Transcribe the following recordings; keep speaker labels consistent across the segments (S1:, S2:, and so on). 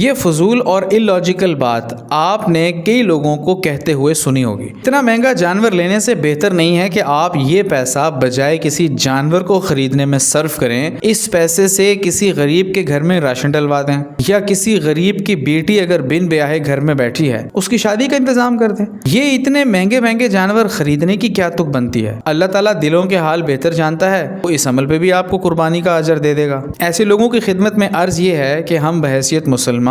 S1: یہ فضول اور illogical بات آپ نے کئی لوگوں کو کہتے ہوئے سنی ہوگی۔ اتنا مہنگا جانور لینے سے بہتر نہیں ہے کہ آپ یہ پیسہ بجائے کسی جانور کو خریدنے میں صرف کریں، اس پیسے سے کسی غریب کے گھر میں راشن ڈلوا دیں، یا کسی غریب کی بیٹی اگر بن بیاہے گھر میں بیٹھی ہے اس کی شادی کا انتظام کر دیں۔ یہ اتنے مہنگے مہنگے جانور خریدنے کی کیا تک بنتی ہے؟ اللہ تعالیٰ دلوں کے حال بہتر جانتا ہے، وہ اس عمل پہ بھی آپ کو قربانی کا اجر دے دے گا۔ ایسے لوگوں کی خدمت میں عرض یہ ہے کہ ہم بحیثیت مسلمان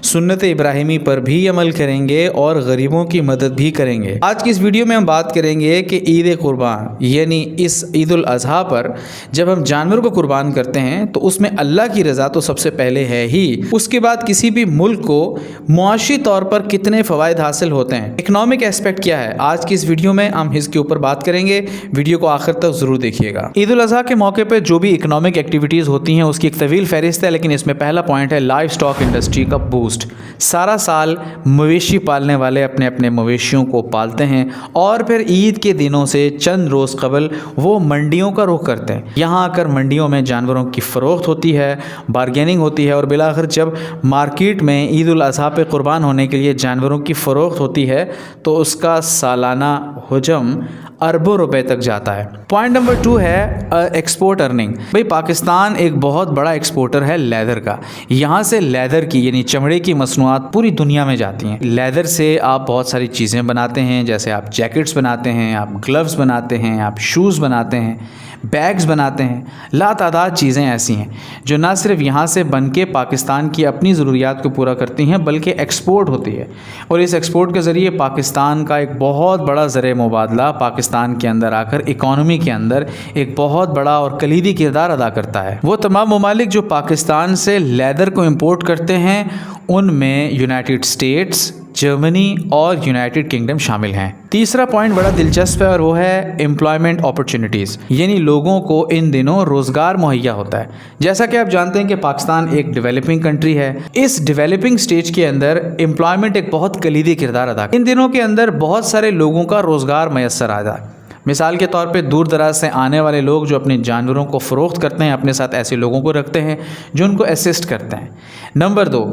S1: سنت ابراہیمی پر بھی عمل کریں گے اور غریبوں کی مدد بھی کریں گے۔ آج کی اس ویڈیو میں ہم بات کریں گے کہ عید قربان یعنی اس عید الاضحیٰ پر جب ہم جانور کو قربان کرتے ہیں تو اس میں اللہ کی رضا تو سب سے پہلے ہے ہی، اس کے بعد کسی بھی ملک کو معاشی طور پر کتنے فوائد حاصل ہوتے ہیں، اکنامک ایسپیکٹ کیا ہے، آج کی اس ویڈیو میں ہم اس کے اوپر بات کریں گے۔ ویڈیو کو آخر تک ضرور دیکھیے گا۔ عید الاضحیٰ کے موقع پہ جو بھی اکنامک ایکٹیویٹیز ہوتی ہیں اس کی ایک طویل فہرست ہے، لیکن اس میں پہلا پوائنٹ ہے لائف سٹاک انڈسٹری کا بوسٹ۔ سارا سال مویشی پالنے والے اپنے اپنے مویشیوں کو پالتے ہیں اور پھر عید کے دنوں سے چند روز قبل وہ منڈیوں کا رخ کرتے ہیں۔ یہاں آ کر منڈیوں میں جانوروں کی فروخت ہوتی ہے، بارگیننگ ہوتی ہے، اور بالآخر جب مارکیٹ میں عید الاضحیٰ پہ قربان ہونے کے لیے جانوروں کی فروخت ہوتی ہے تو اس کا سالانہ حجم اربوں روپے تک جاتا ہے۔ پوائنٹ نمبر 2 ہے ایکسپورٹ ارننگ۔ بھئی پاکستان ایک بہت بڑا ایکسپورٹر ہے لیدر کا۔ یہاں سے لیدر کی یعنی چمڑے کی مصنوعات پوری دنیا میں جاتی ہیں۔ لیدر سے آپ بہت ساری چیزیں بناتے ہیں، جیسے آپ جیکٹس بناتے ہیں، آپ گلوز بناتے ہیں، آپ شوز بناتے ہیں، بیگز بناتے ہیں، لا تعداد چیزیں ایسی ہیں جو نہ صرف یہاں سے بن کے پاکستان کی اپنی ضروریات کو پورا کرتی ہیں بلکہ ایکسپورٹ ہوتی ہے، اور اس ایکسپورٹ کے ذریعے پاکستان کا ایک بہت بڑا ذریعہ مبادلہ پاکستان کے اندر آ کر اکانومی کے اندر ایک بہت بڑا اور کلیدی کردار ادا کرتا ہے۔ وہ تمام ممالک جو پاکستان سے لیدر کو امپورٹ کرتے ہیں ان میں یونائٹڈ اسٹیٹس، جرمنی اور یونائٹڈ کنگڈم شامل ہیں۔ تیسرا پوائنٹ بڑا دلچسپ ہے اور وہ ہے امپلائمنٹ اپرچونٹیز، یعنی لوگوں کو ان دنوں روزگار مہیا ہوتا ہے۔ جیسا کہ آپ جانتے ہیں کہ پاکستان ایک ڈیولپنگ کنٹری ہے، اس ڈیولپنگ سٹیج کے اندر امپلائمنٹ ایک بہت کلیدی کردار ادا کرتا ہے۔ ان دنوں کے اندر بہت سارے لوگوں کا روزگار میسر آ جاتا ہے۔ مثال کے طور پہ دور دراز سے آنے والے لوگ جو اپنے جانوروں کو فروخت کرتے ہیں اپنے ساتھ ایسے لوگوں کو رکھتے ہیں جو ان کو اسسٹ کرتے ہیں۔ نمبر 2،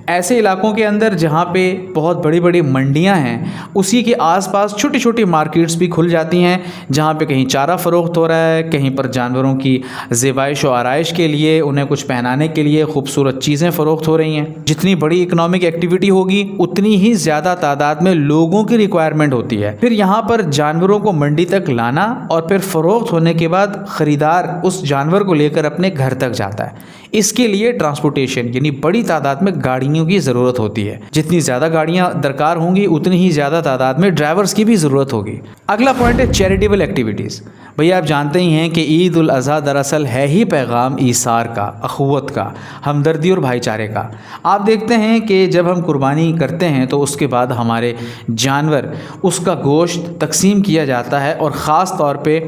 S1: ایسے علاقوں کے اندر جہاں پہ بہت بڑی بڑی منڈیاں ہیں اسی کے آس پاس چھوٹی چھوٹی مارکیٹس بھی کھل جاتی ہیں جہاں پہ کہیں چارہ فروخت ہو رہا ہے، کہیں پر جانوروں کی زیبائش و آرائش کے لیے، انہیں کچھ پہنانے کے لیے خوبصورت چیزیں فروخت ہو رہی ہیں۔ جتنی بڑی اکنامک ایکٹیویٹی ہوگی اتنی ہی زیادہ تعداد میں لوگوں کی ریکوائرمنٹ ہوتی ہے۔ پھر یہاں پر جانوروں کو منڈی تک لانا اور پھر فروخت ہونے کے بعد خریدار اس جانور کو لے کر اپنے گھر تک جاتا ہے۔ اس کے لیے ٹرانسپورٹیشن یعنی بڑی تعداد میں گاڑیوں کی ضرورت ہوتی ہے۔ جتنی زیادہ گاڑیاں درکار ہوں گی اتنی ہی زیادہ تعداد میں ڈرائیورز کی بھی ضرورت ہوگی۔ اگلا پوائنٹ ہے چیریٹیبل ایکٹیویٹیز۔ بھئی آپ جانتے ہی ہیں کہ عید الاضحیٰ دراصل ہے ہی پیغام ایثار کا، اخوت کا، ہمدردی اور بھائی چارے کا۔ آپ دیکھتے ہیں کہ جب ہم قربانی کرتے ہیں تو اس کے بعد ہمارے جانور، اس کا گوشت تقسیم کیا جاتا ہے، اور خاص طور پہ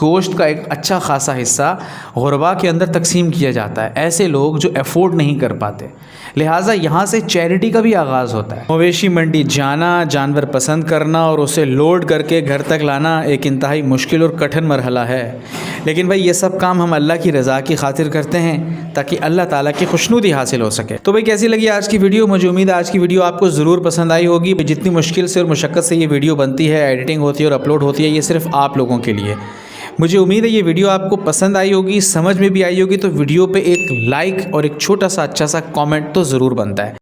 S1: گوشت کا ایک اچھا خاصا حصہ غربا کے اندر تقسیم کیا جاتا ہے، ایسے لوگ جو افورڈ نہیں کر پاتے۔ لہٰذا یہاں سے چیریٹی کا بھی آغاز ہوتا ہے۔ مویشی منڈی جانا، جانور پسند کرنا اور اسے لوڈ کر کے گھر تک لانا ایک انتہائی مشکل اور کٹھن مرحلہ ہے، لیکن بھائی یہ سب کام ہم اللہ کی رضا کی خاطر کرتے ہیں تاکہ اللہ تعالیٰ کی خوشنودی حاصل ہو سکے۔ تو بھائی کیسی لگی آج کی ویڈیو؟ مجھے امید ہے آج کی ویڈیو آپ کو ضرور پسند آئی ہوگی۔ جتنی مشکل سے اور مشقت سے یہ ویڈیو بنتی ہے، ایڈیٹنگ ہوتی ہے اور اپلوڈ ہوتی ہے، یہ صرف آپ لوگوں کے لیے۔ مجھے امید ہے یہ ویڈیو آپ کو پسند آئی ہوگی، سمجھ میں بھی آئی ہوگی، تو ویڈیو پہ ایک لائک اور ایک چھوٹا سا اچھا سا کامنٹ تو ضرور بنتا ہے۔